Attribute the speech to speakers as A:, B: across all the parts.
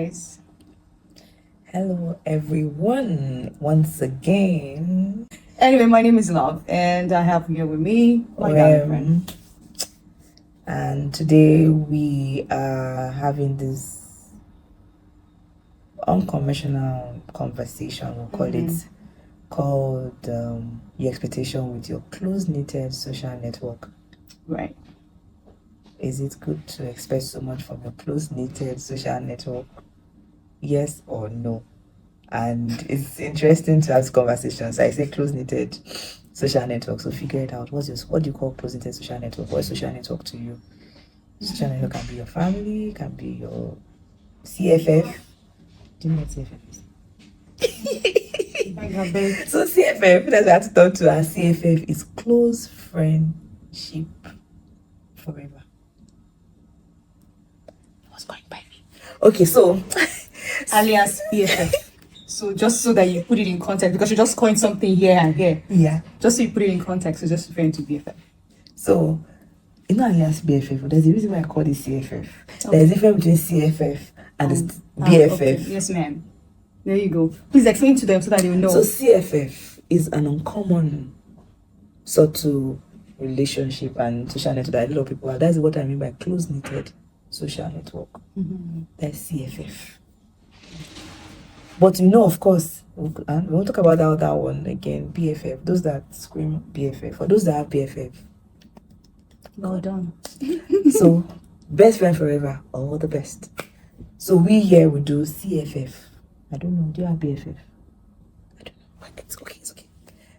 A: guys.
B: Hello, everyone, once again.
A: Anyway, my name is Love, and I have here with me my girlfriend.
B: And today we are having this unconventional conversation, we'll call it, called your expectation with your close-knitted social network.
A: Right.
B: Is it good to expect so much from your close-knitted social network? Yes or no? And it's interesting to have conversations. I say close-knitted social network, so figure it out. What do you call close-knitted social network? What is social network to you? Social network can be your family, can be your CFF. Do you know what CFF is? So CFF, that's what I have to talk to. And CFF is close friendship forever. What's going by me? Okay, so
A: alias BFF. So just so that you put it in context, because you just coined something here and here.
B: Yeah.
A: Just so you put it in context, it's just referring to BFF.
B: So, alias BFF, there's a reason why I call it CFF. Okay. There's a difference between CFF and BFF.
A: Okay. Yes, ma'am. There you go. Please explain to them so that they will know.
B: So CFF is an uncommon sort of relationship and social network that a lot of people have. That's what I mean by close-knitted social network. That's CFF. But of course, we won't talk about that one again. BFF, those that scream BFF, for those that have BFF.
A: Well done.
B: So, best friend forever, all the best. So we here will do CFF. I don't know. Do you have BFF? I don't know. It's okay.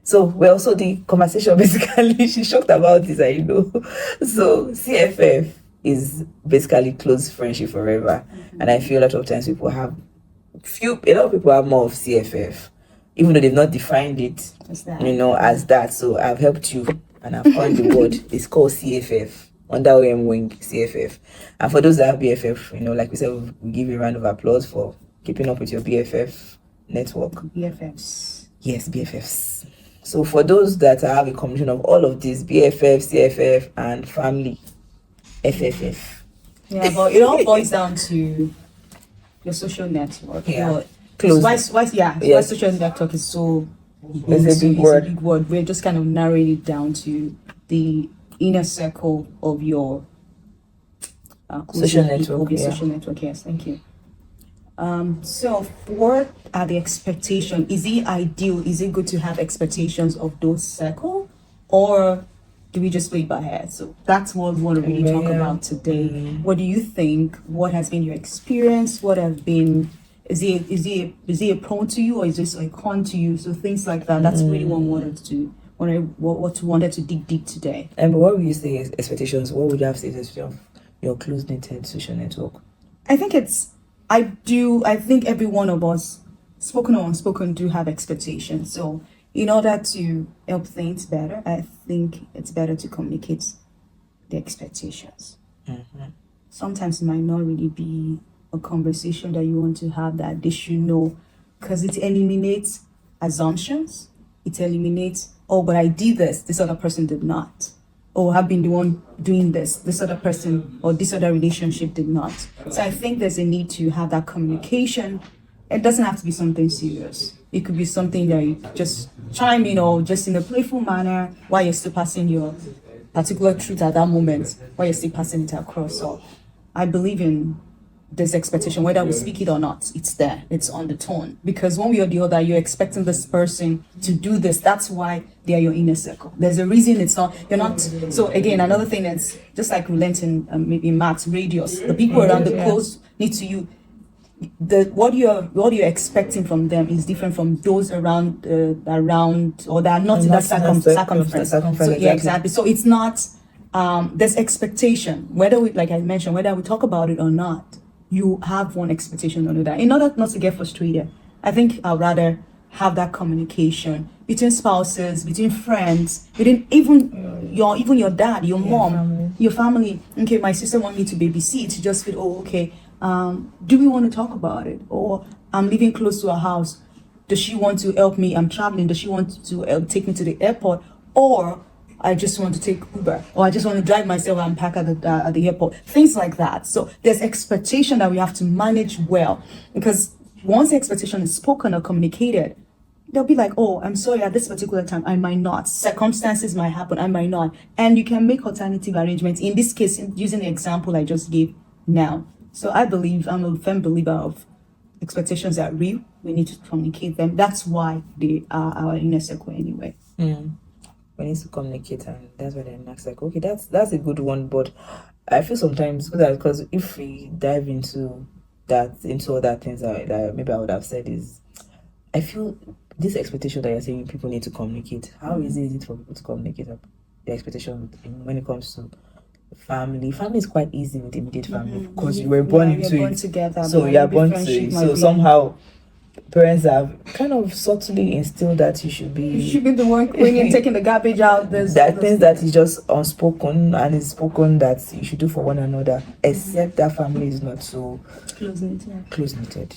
B: So the conversation basically, she's shocked about this, I know. So CFF is basically close friendship forever, and I feel a lot of times a lot of people have more of CFF, even though they've not defined it, as that. So I've helped you, and I've coined the word. It's called CFF, under OM wing CFF. And for those that have BFF, like we said, we give you a round of applause for keeping up with your BFF network.
A: BFFs.
B: Yes, BFFs. So for those that have a combination of all of these, BFF, CFF, and family, FFF.
A: Yeah, but it all boils down to your social network.
B: Yeah.
A: Why social network is so
B: it's a big
A: word. We're just kind of narrowing it down to the inner circle of your
B: social network.
A: Social network. Yes, thank you. So what are the expectations? Is it ideal? Is it good to have expectations of those circle, or do we just play it by head? So that's what we want to really talk about today. What do you think? What has been your experience? What have been? Is it prone to you, or is this a con to you? So things like that. That's really what we wanted to dig deep today.
B: And what would you say is expectations? What would you have said as your close-knitted social network?
A: I think every one of us, spoken or unspoken, do have expectations. So in order to help things better, I think it's better to communicate the expectations. Sometimes it might not really be a conversation that you want to have that they should know, because it eliminates assumptions. It eliminates, oh, but I did this other person did not. Or I've been the one doing this other person or this other relationship did not. So I think there's a need to have that communication. It doesn't have to be something serious. It could be something that you just chime in, or just in a playful manner while you're still passing your particular truth at that moment, while you're still passing it across. So I believe in this expectation, whether we speak it or not, it's there, it's on the tone. Because one way or the other, you're expecting this person to do this. That's why they are your inner circle. There's a reason you're not. So again, another thing that's just like we learned in maybe maths, radius, the people around the close need to you. What you're expecting from them is different from those around or that are not in that circumference. So yeah, exactly. So it's not there's expectation, whether we, like I mentioned, whether we talk about it or not. You have one expectation or another. In order not to get frustrated, I think I'd rather have that communication between spouses, between friends, between even your dad, your mom, your family. Okay, my sister wants me to babysit. To just feel, okay, do we want to talk about it? Or I'm living close to her house. Does she want to help me? I'm traveling. Does she want to take me to the airport? Or I just want to take Uber, or I just want to drive myself and pack at the airport. Things like that. So there's expectation that we have to manage well, because once the expectation is spoken or communicated, they'll be like, oh, I'm sorry, at this particular time, I might not. Circumstances might happen, I might not. And you can make alternative arrangements. In this case, using the example I just gave now. So I'm a firm believer of expectations are real. We need to communicate them. That's why they are our inner circle anyway.
B: We need to communicate, and that's why they're next. Like, okay, that's a good one. But I feel sometimes because if we dive into other things that maybe I would have said is, I feel this expectation that you're saying people need to communicate. How easy is it for people to communicate the expectation when it comes to family? Family is quite easy with immediate family because you were born into it
A: together,
B: so you are born to it. So somehow parents have kind of subtly instilled that you should be
A: the one cleaning, taking the garbage out.
B: That things that is just unspoken and is spoken that you should do for one another, except that family is not so close knitted.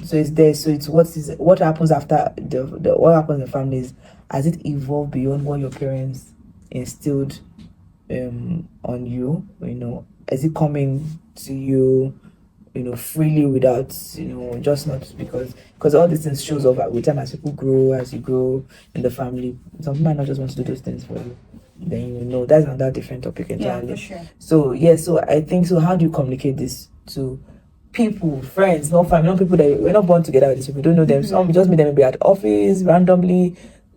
B: So it's there. So it's what happens after what happens in families. Has it evolved beyond what your parents instilled on you? Is it coming to you freely without just not because all these things shows up with time as people grow, as you grow in the family. Some people might not just want to do those things for you. Then that's another different topic entirely.
A: Yeah, for sure.
B: So I think so. How do you communicate this to people, friends, not family, not people that we're not born together with these people, don't know them. Some just meet them maybe at office, randomly,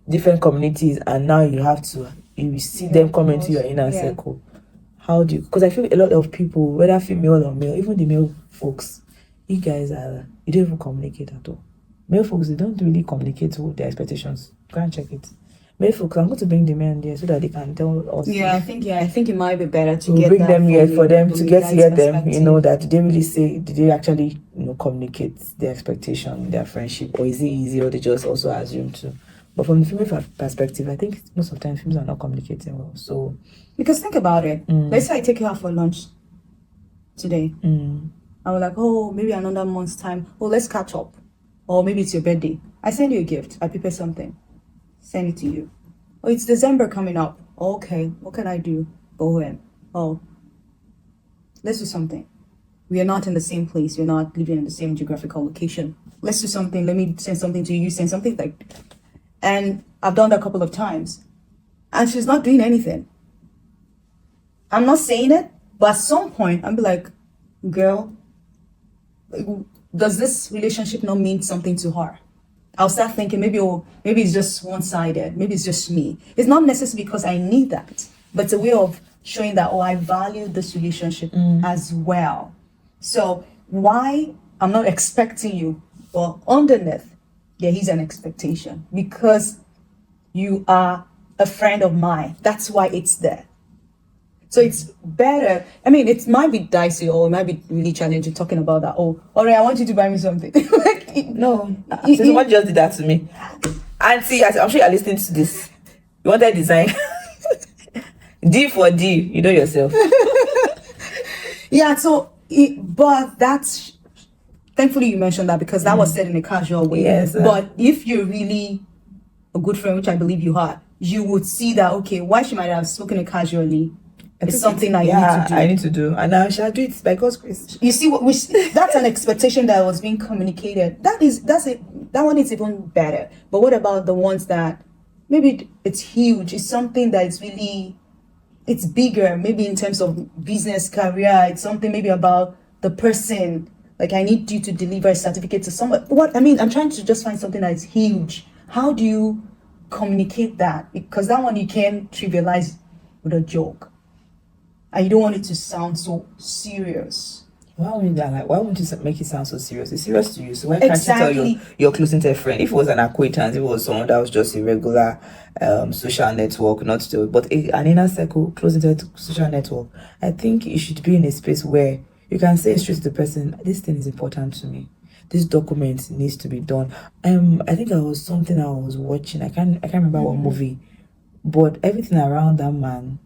B: different communities, and now you see them come into your inner circle. How do you? Because I feel a lot of people, whether female or male, even the male folks, you guys you don't even communicate at all. Male folks, they don't really communicate with their expectations. Go and check it. Male folks, I'm going to bring the men there so that they can tell us.
A: I think it might be better to
B: bring them here for them to get to hear them. That did they really say? Did they actually communicate their expectation, their friendship, or is it easy, or they just also assume to? But from the female perspective, I think most of the time females are not communicating well. So
A: because think about it. Let's say I take you out for lunch today. I was like, oh, maybe another month's time. Oh, let's catch up. Or maybe it's your birthday. I send you a gift. I prepare something. Send it to you. Oh, it's December coming up. Oh, okay, what can I do? Go ahead. Oh, let's do something. We are not in the same place. We're not living in the same geographical location. Let's do something. Let me send something to you. You send something like. And I've done that a couple of times. And she's not doing anything. I'm not saying it, but at some point, I'll be like, girl, does this relationship not mean something to her? I'll start thinking maybe it's just one-sided. Maybe it's just me. It's not necessarily because I need that, but it's a way of showing that, I value this relationship as well. So why I'm not expecting you, but underneath, there is an expectation because you are a friend of mine. That's why it's there. So it's better. I mean, it might be dicey or it might be really challenging talking about that. Oh, all right, I want you to buy me something.
B: No, someone just did that to me. Auntie, I'm sure you're listening to this. You want that design? D for D, you know yourself.
A: Yeah, but that's, thankfully you mentioned that because that was said in a casual way.
B: Yes.
A: But if you're really a good friend, which I believe you are, you would see that, okay, why she might have spoken it casually, it's something I need to do.
B: And I shall do it by God's grace.
A: You see, that's an expectation that was being communicated. That's it. That one is even better. But what about the ones that maybe it's huge? It's something that is really, it's bigger. Maybe in terms of business, career. It's something maybe about the person. Like I need you to deliver a certificate to someone. I'm trying to just find something that is huge. How do you communicate that? Because that one you can't trivialize with a joke. And you don't want it to sound so serious.
B: Why won't you make it sound so serious? It's serious to you. So why can't you tell your close knit friend? If it was an acquaintance, if it was someone that was just a regular social network, but an inner circle, close knit social network, I think it should be in a space where you can say straight to the person, this thing is important to me. This document needs to be done. I think it was something I was watching. I can't remember what movie, but everything around that man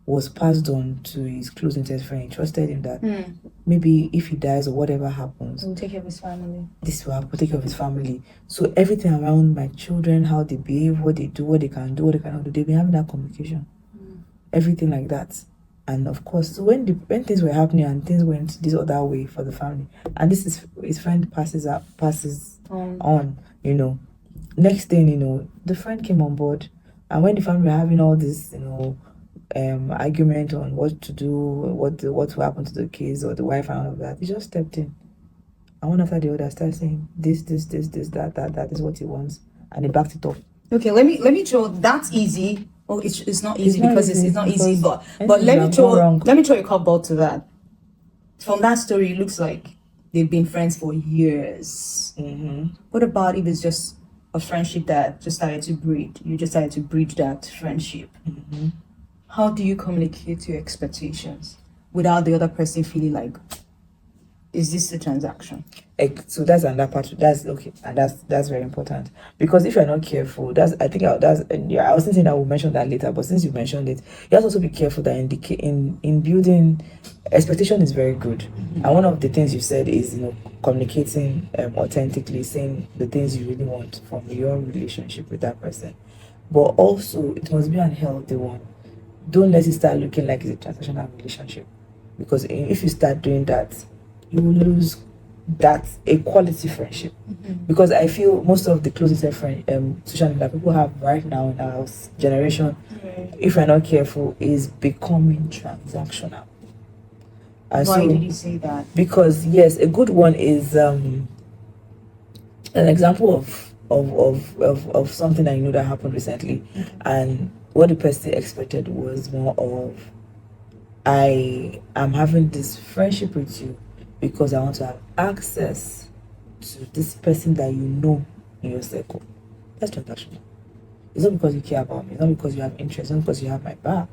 B: was passed on to his close knitted friend. He trusted him that
A: Hmm.
B: maybe if he dies or whatever happens,
A: He will take care of his family.
B: this will take care of his family. So everything around my children, how they behave, what they do, what they can do, what they cannot do, they've been having that communication. Everything like that. And of course, so when things were happening and things went this other way for the family, and this is his friend passes on, you know, next thing, you know, the friend came on board, and when the family were having all this, you know, argument on what to do, what will happen to the kids or the wife and all of that, he just stepped in. And one after the other started saying this, that is what he wants, and he backed it up.
A: Okay, let me throw that's easy. Oh, it's not easy because it's not easy, but
B: anything
A: let
B: could
A: me
B: have
A: throw
B: gone wrong.
A: let me throw a curveball to that. From that story, it looks like they've been friends for years. What about if it's just a friendship that just started to breed? You just started to breed that friendship. How do you communicate your expectations without the other person feeling like, is this a transaction?
B: So that's another part. That's okay, and that's very important, because if you're not careful, I was thinking I will mention that later, but since you mentioned it, you have to also be careful that in building expectation is very good, and one of the things you said is, you know, communicating authentically, saying the things you really want from your relationship with that person, but also it must be an healthy one. Don't let it start looking like it's a transactional relationship, because if you start doing that, you will lose that a quality friendship. Because I feel most of the closest friend social media people have right now in our generation, if we're not careful, is becoming transactional. And
A: Why did you say that?
B: Because yes, a good one is an example of something I know that happened recently, and what the person expected was more of, I am having this friendship with you because I want to have access to this person that you know in your circle. That's transactional. It's not because you care about me. It's not because you have interest. It's not because you have my back.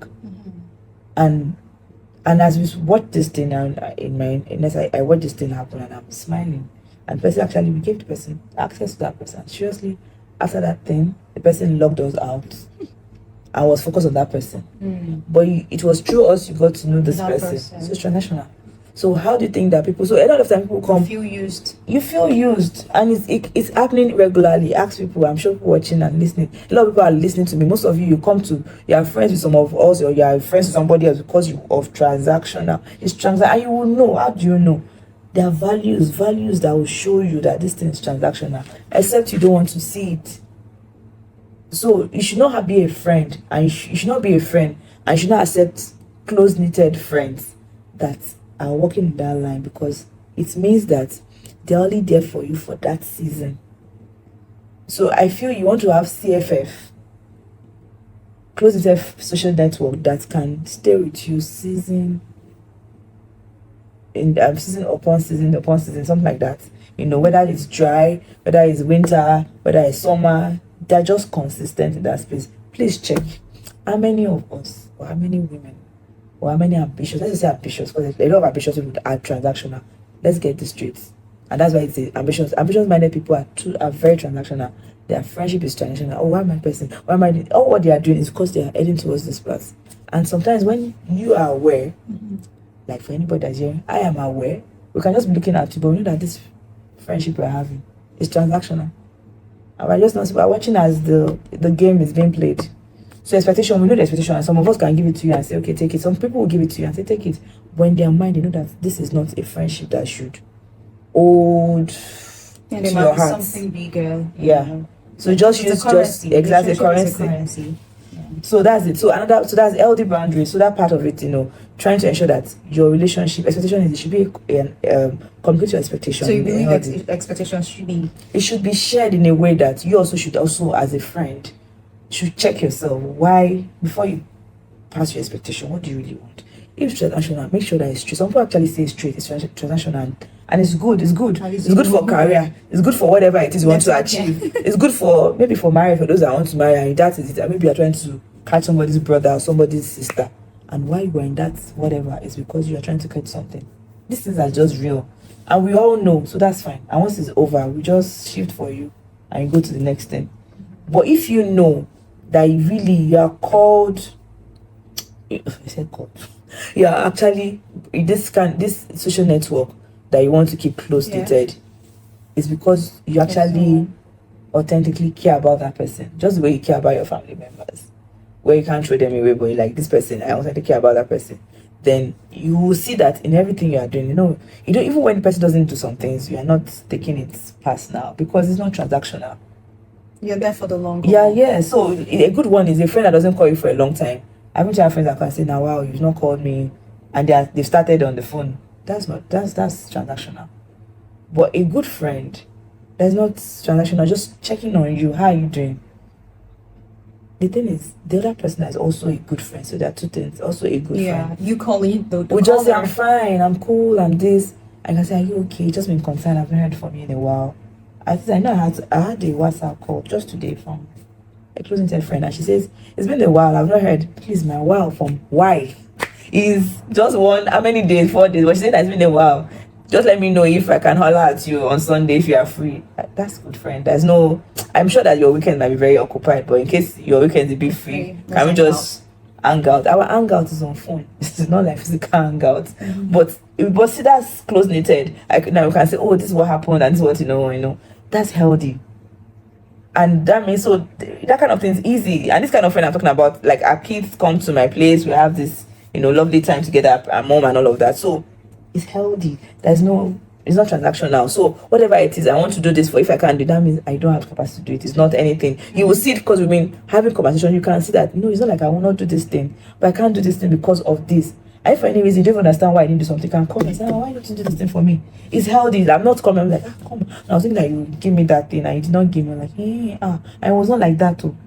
B: And as we watch this thing, and I watch this thing happen, and I'm smiling. And the person actually, we gave the person access to that person. Seriously, after that thing, the person locked us out. I was focused on that person. But it was through us you got to know this person. So it's transactional. So how do you think that people? So a lot of time people come.
A: You feel used.
B: You feel used, and it's happening regularly. Ask people. I'm sure people watching and listening. A lot of people are listening to me. Most of you come to. You are friends with some of us, or you are friends with somebody else because of transactional. It's transaction, and you will know. How do you know? There are values that will show you that this thing is transactional. Except you don't want to see it. So you should not be a friend, and you should not be a friend, and you should not accept close-knitted friends that are walking in that line, because it means that they're only there for you for that season. So I feel you want to have CFF, close-knitted social network, that can stay with you season upon season, something like that. You know, whether it's dry, whether it's winter, whether it's summer, they're just consistent in that space. Please check how many of us, or how many women, or how many ambitious, let's just say ambitious, because a lot of ambitious people are transactional. Let's get this straight. And that's why it's ambitious minded people are very transactional. Their friendship is transactional. Oh, why am I person? Why am I? All what they are doing is because they are heading towards this path. And sometimes when you are aware, like for anybody that's here, I am aware, we can just be looking at you, but we know that this friendship we're having is transactional. And we're watching as the game is being played. So expectation, we know the expectation, and some of us can give it to you and say, okay, take it. Some people will give it to you and say, take it. But in their mind, they know that this is not a friendship that should hold to your heart.
A: Something bigger.
B: Yeah. So just use exactly currency. So that's it. So that's healthy boundaries. So that part of it, trying to ensure that your relationship expectation is, it should be communicate your expectation.
A: So you believe that expectations should be
B: shared in a way that you also should as a friend should check yourself. Why, before you pass your expectation, what do you really want? If it's transactional, make sure that it's straight. Some people actually say straight, it's transactional, and it's good. It's good for career. It's good for whatever it is you want to achieve. It's good for maybe for marriage, for those that want to marry, and that is it. And maybe you're trying to catch somebody's brother or somebody's sister, and why you are in that whatever is because you are trying to catch something. These things are just real, and we all know, so that's fine. And once it's over, we just shift for you and you go to the next thing. But if you know that you are called, I said God. Yeah, actually, this social network that you want to keep close knitted is because you actually authentically care about that person, just the way you care about your family members, where you can't throw them away, but you're like, this person, I authentically care about that person. Then you will see that in everything you are doing. You know, you don't, even when the person doesn't do some things, you are not taking it personal because it's not transactional.
A: You're there for the long
B: haul. Yeah. So a good one is a friend that doesn't call you for a long time. I haven't had friends that can say, now, wow, you've not called me, and they've started on the phone. That's transactional. But a good friend, that's not transactional, just checking on you, how are you doing? The thing is, the other person is also a good friend, so there are two things. Also a good friend.
A: Yeah, you call it the
B: we just say, I'm fine, I'm cool, I'm this. I can say, are you okay? Just been concerned, I've not heard from you in a while. I know I had a WhatsApp call just today from a close knit friend, and she says, it's been a while, I've not heard. Please, my while from why? Is just one, how many days? 4 days. But she said, it's been a while. Just let me know if I can holler at you on Sunday if you are free. That's good, friend. There's no, I'm sure that your weekend might be very occupied, but in case your weekend is a bit free, can we just hang out? Our hangout is on phone. It's not like physical hangout. But see, that's close knitted. Now we can say, oh, this is what happened and this is what you know. That's healthy. And that means, so that kind of thing is easy. And this kind of friend I'm talking about, like our kids come to my place, we have this, lovely time together, our mom and all of that. So it's healthy. It's not transactional. So whatever it is, I want to do this for, if I can't do that, means I don't have capacity to do it. It's not anything. You will see it because we've been having conversation. You can see that, it's not like I will not do this thing, but I can't do this thing because of this. And if for any reason you don't understand why I didn't do something, you can come and say, why don't you do this thing for me? It's healthy. I'm not coming. I'm like, come. And I was thinking that you give me that thing and you did not give me. I'm like, hey, I was not like that too.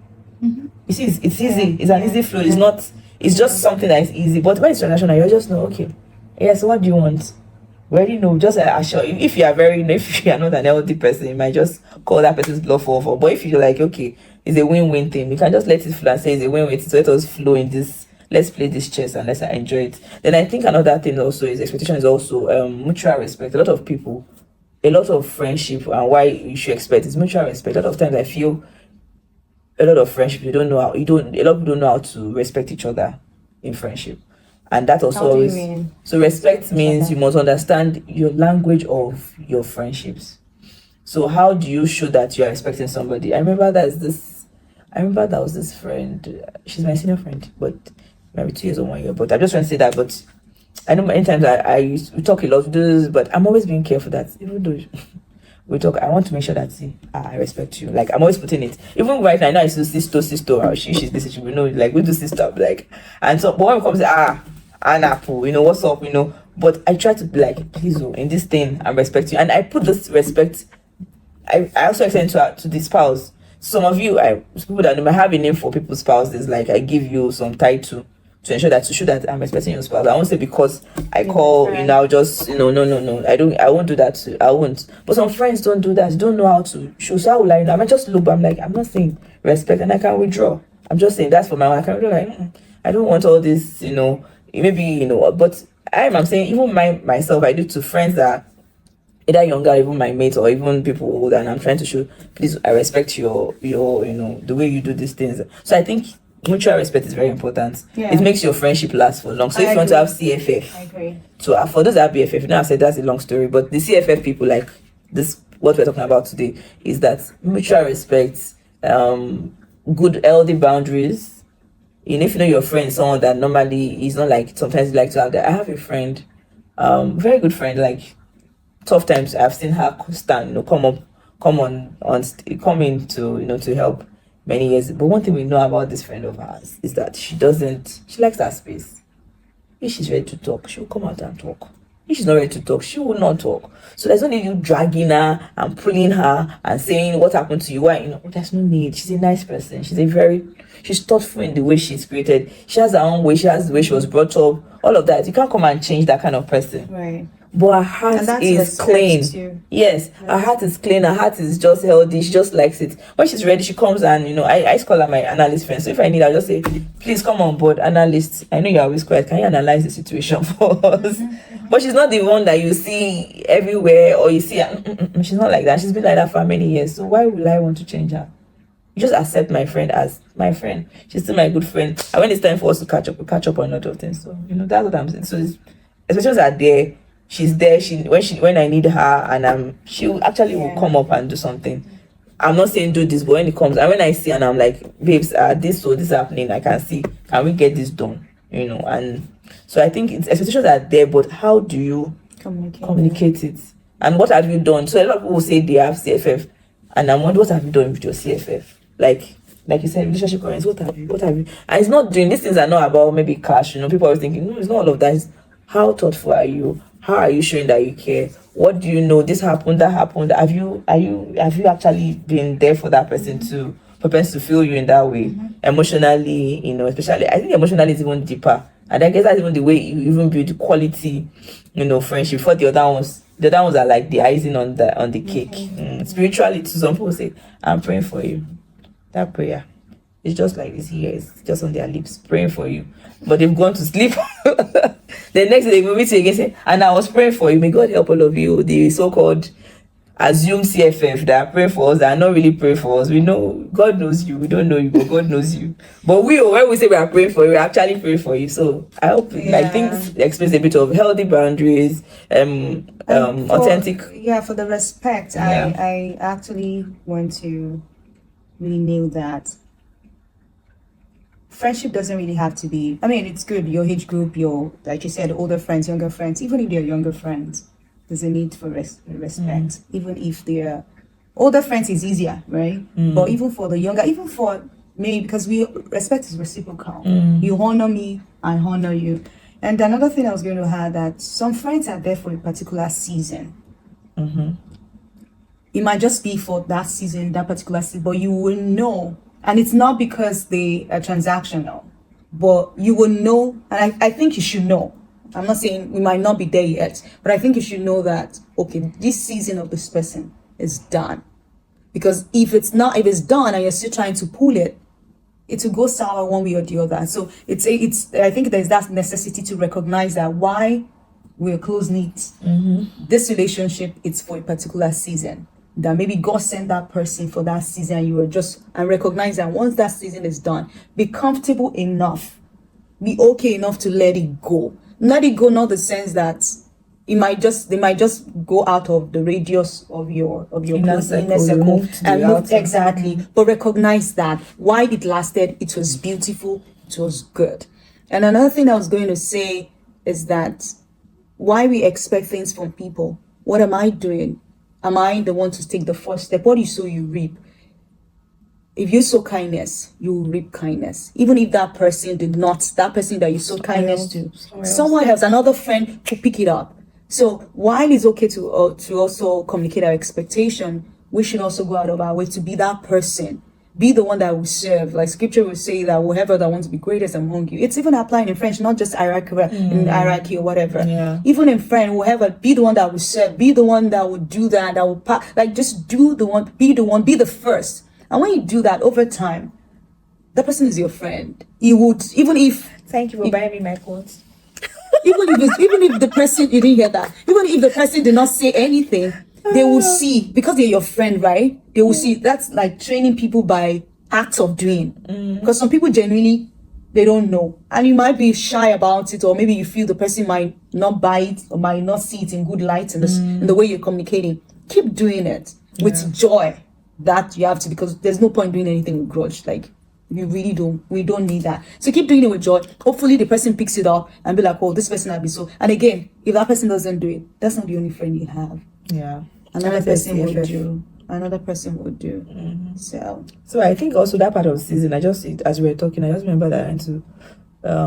B: You see, it's easy. It's an easy flow. It's not. It's just something that is easy. But when it's transactional, you just know, okay, yes, what do you want? We already know. Just assure you. If you are if you are not an healthy person, you might just call that person's bluff over. But if you're like, okay, it's a win-win thing, you can just let it flow and say it's a win-win. So let us flow in this. Let's play this chess and let's enjoy it. Then I think another thing also is expectation is also mutual respect. A lot of friendship, and why you should expect is mutual respect. A lot of times I feel a lot of friendship a lot of people don't know how to respect each other in friendship. And that also always, so respect means you must understand your language of your friendships. So how do you show that you are respecting somebody? I remember that was this friend, she's my senior friend, but maybe 2 years or 1 year, but I just want to say that. But I know many times we talk a lot, but I'm always being careful that even though we talk, I want to make sure that I respect you. Like I'm always putting it. Even right now, I know I do sister, she's busy, she will know, like we do sister, like, and so, but when it comes to Anna, what's up, but I try to be like, please, in this thing, I respect you, and I put this respect. I also extend to the spouse. Some of you, people that might have a name for people's spouses, like I give you some title to ensure that I'm respecting your spouse. I won't say because I call, just, no. I won't do that too. I won't. But some friends don't do that. They don't know how to show. So how will I know? I might just look, I'm like, I'm not saying respect and I can withdraw. I'm just saying that's for my own. I can withdraw, like, I don't want all this, maybe, but I'm saying even myself, I do to friends that either younger, even my mates, or even people older, and I'm trying to show, please, I respect your the way you do these things. So I think mutual respect is very important. It makes your friendship last for long. So if you want to have CFF,
A: I agree.
B: So for those that have BFF, I've said that's a long story, but the CFF people, like this, what we're talking about today is that mutual respect, good healthy boundaries. If your friend is someone that normally is not, like sometimes you like to have that. I have a friend, very good friend, like tough times I've seen her stand, come in to help many years. But one thing we know about this friend of ours is that she likes her space. If she's ready to talk, she'll come out and talk. If she's not ready to talk, she will not talk. So there's no need you dragging her and pulling her and saying what happened to you. Why? There's no need. She's a nice person. She's thoughtful in the way she's created. She has her own way. She has the way she was brought up. All of that. You can't come and change that kind of person.
A: Right.
B: But her heart is clean. Yes, her heart is clean. Her heart is just healthy. She just likes it. When she's ready, she comes and I call her my analyst friend. So if I need, I'll just say, please come on board, analyst. I know you're always quiet. Can you analyze the situation for us? But she's not the one that you see everywhere or you see. She's not like that. She's been like that for many years. So why would I want to change her? You just accept my friend as my friend. She's still my good friend. And when it's time for us to catch up, we catch up on a lot of things. So, that's what I'm saying. So, especially are there, she's there. When I need her, and she will come up and do something. I'm not saying do this, but when it comes, and when I see and I'm like, babes, this is happening, I can see, can we get this done? And so I think expectations are there, but how do you communicate it? And what have you done? So a lot of people say they have CFF, and I'm wondering, what have you done with your CFF? Like you said, relationship currents, what have you? And it's not doing, these things are not about maybe cash, people are always thinking, no, it's not all of that. It's how thoughtful are you? How are you showing that you care? What do you know? This happened, that happened. Have you actually been there for that person for person to feel you in that way? Emotionally, especially, I think emotionally is even deeper. And I guess that's even the way you even build quality, friendship. For the other ones are like the icing on the cake. Spiritually, to some people say, I'm praying for you. That prayer, it's just like this here. It's just on their lips, praying for you. But they've gone to sleep. The next day they will meet you again, say, and I was praying for you. May God help all of you. The so-called assumed CFF that are praying for us, that are not really praying for us. We know God knows you. We don't know you, but God knows you. But when we say we are praying for you, we are actually praying for you. So I hope things express a bit of healthy boundaries, authentic.
A: For the respect, I actually want to really nail that. Friendship doesn't really have to be, it's good, your age group, your, like you said, older friends, younger friends, even if they're younger friends, there's a need for respect. Even if they're older friends, is easier, right? But even for the younger, even for me, because respect is reciprocal. You honor me, I honor you. And another thing I was going to add, that some friends are there for a particular season. It might just be for that season, that particular season, but you will know. And it's not because they are transactional, but you will know, and I think you should know. I'm not saying we might not be there yet, but I think you should know that, okay, this season of this person is done. Because if it's done and you're still trying to pull it, it will go sour one way or the other. So I think there's that necessity to recognize that why we're close-knit. This relationship, it's for a particular season. That maybe God sent that person for that season, and recognize that once that season is done, be comfortable enough, be okay enough to let it go. Let it go, not the sense that they might just go out of the radius of your inner circle and move exactly. But recognize that while it lasted, it was beautiful, it was good. And another thing I was going to say is that why we expect things from people. What am I doing? Am I the one to take the first step? What you sow, you reap. If you sow kindness, you will reap kindness. Even if that person that you sowed kindness to, someone else, another friend, will pick it up. So while it's okay to also communicate our expectation, we should also go out of our way to be that person. Be the one that will serve. Like scripture will say that whoever that wants to be greatest among you. It's even applying in French, not just in hierarchy or whatever.
B: Yeah.
A: Even in French, whoever, be the one that will serve. Be the one that will do that will just do the one, be the first. And when you do that over time, that person is your friend. He would, even if...
B: Thank you for buying me my quotes.
A: even if the person, you didn't hear that, even if the person did not say anything, they will see, because they're your friend, right? They will see. That's like training people by acts of doing. Because some people genuinely, they don't know. And you might be shy about it, or maybe you feel the person might not buy it or might not see it in good light in the way you're communicating. Keep doing it with joy that you have to, because there's no point doing anything with grudge. Like, we don't need that. So keep doing it with joy. Hopefully the person picks it up and be like, oh, this person will be so. And again, if that person doesn't do it, that's not the only friend you have.
B: Yeah.
A: Another person would do. So
B: I think also that part of the season, as we were talking, I just remember that into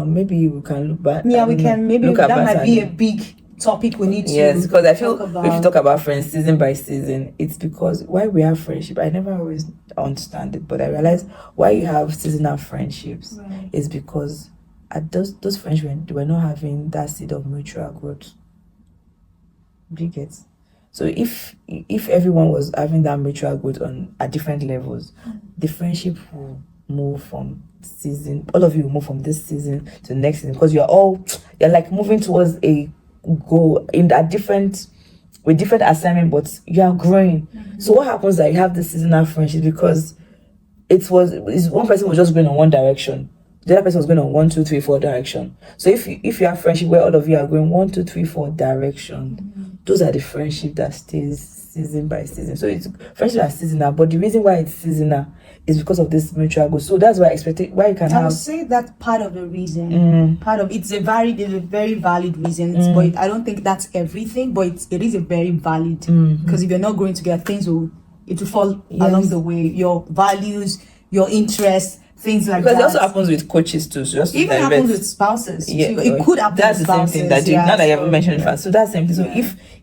B: maybe we can look back.
A: Yeah, we can. Maybe that might be a big topic we need to.
B: Yes, because I feel if you talk about friends season by season, it's because why we have friendship. I never always understand it, but I realize why you have seasonal friendships is because at those friendships we're not having that seed of mutual growth. Do you get? So if everyone was having that mutual growth at different levels, the friendship will move from season. All of you will move from this season to the next season, because you're like moving towards a goal with different assignment, but you are growing. So what happens that you have this seasonal friendship, because one person was just going on one direction, the other person was going on 1, 2, 3, 4 direction. So if you have friendship where all of you are going 1, 2, 3, 4 direction, those are the friendship that stays season by season. So it's friendship that's seasonal, but the reason why it's seasonal is because of this mutual goal. So that's why why you can
A: I would
B: have.
A: say that's part of the reason. Part of it's a very valid reason. But I don't think that's everything. But it is a very valid, because if you're not growing together, it will fall along the way. Your values, your interests, things like
B: because
A: that.
B: Because it also happens with coaches too. So just
A: even happens with spouses too. It could happen.
B: That's
A: with
B: the
A: spouses,
B: same thing that now that you haven't mentioned it, so that's the same thing. So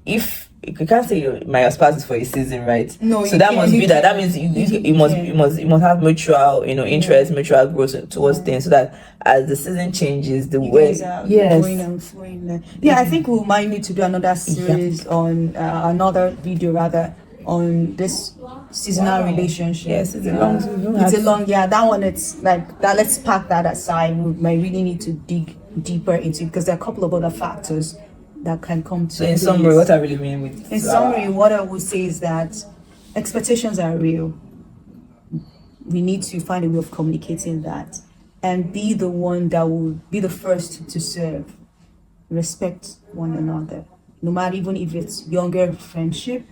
B: if you can't say your spouse is for a season, right?
A: No,
B: so that must be that means you must have mutual interest, mutual growth towards things, so that as the season changes, the way
A: going and flowing. I think we might need to do another series on another video rather on this seasonal relationship.
B: Yes, it's a long.
A: That one, it's like that. Let's pack that aside. We might really need to dig deeper into it because there are a couple of other factors that can come to.
B: So in summary, what I really mean with
A: what I would say is that expectations are real. We need to find a way of communicating that and be the one that will be the first to serve. Respect one another, no matter even if it's younger friendship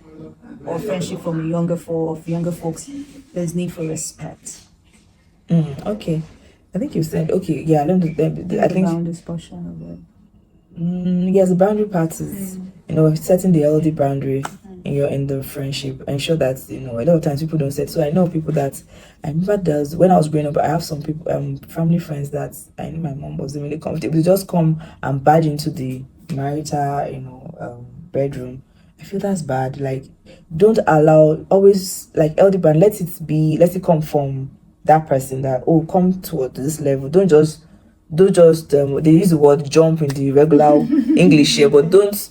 A: or friendship from younger folks. There's need for respect.
B: Okay, I think you said okay. Yeah, I think
A: boundaries portion of it.
B: Yes, the boundary part is setting the healthy boundary in the friendship. Ensure that a lot of times people don't set. So I know people that I remember when I was growing up, I have some people family friends that I knew my mom wasn't really comfortable. They just come and barge into the marital bedroom. I feel that's bad. Like, don't allow, always like healthy boundary. Let it come from that person that come to this level. Don't just they use the word jump in the regular English here, but don't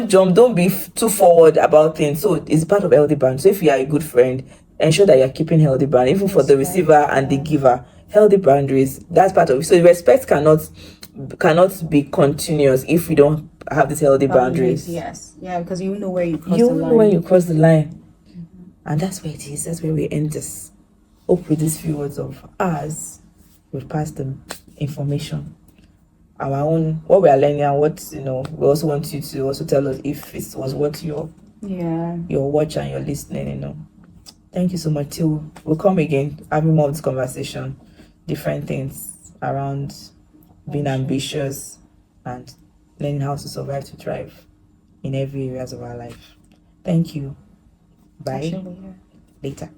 B: jump, don't be too forward about things. So it's part of healthy boundary. So if you are a good friend, ensure that you're keeping healthy boundaries, even for the receiver and the giver. Healthy boundaries, that's part of it. So respect cannot be continuous if we don't have these healthy boundaries.
A: Yes, because you know where you cross the line.
B: And that's where it is. That's where we end this. Hope with these few words of ours, we've passed the information, our own, what we are learning, and what we also want you to also tell us if it was what you're watching and you're listening. Thank you so much. Till we'll come again, having more of this conversation, different things around being ambitious and learning how to survive to thrive in every areas of our life. Thank you. Bye.
A: Later.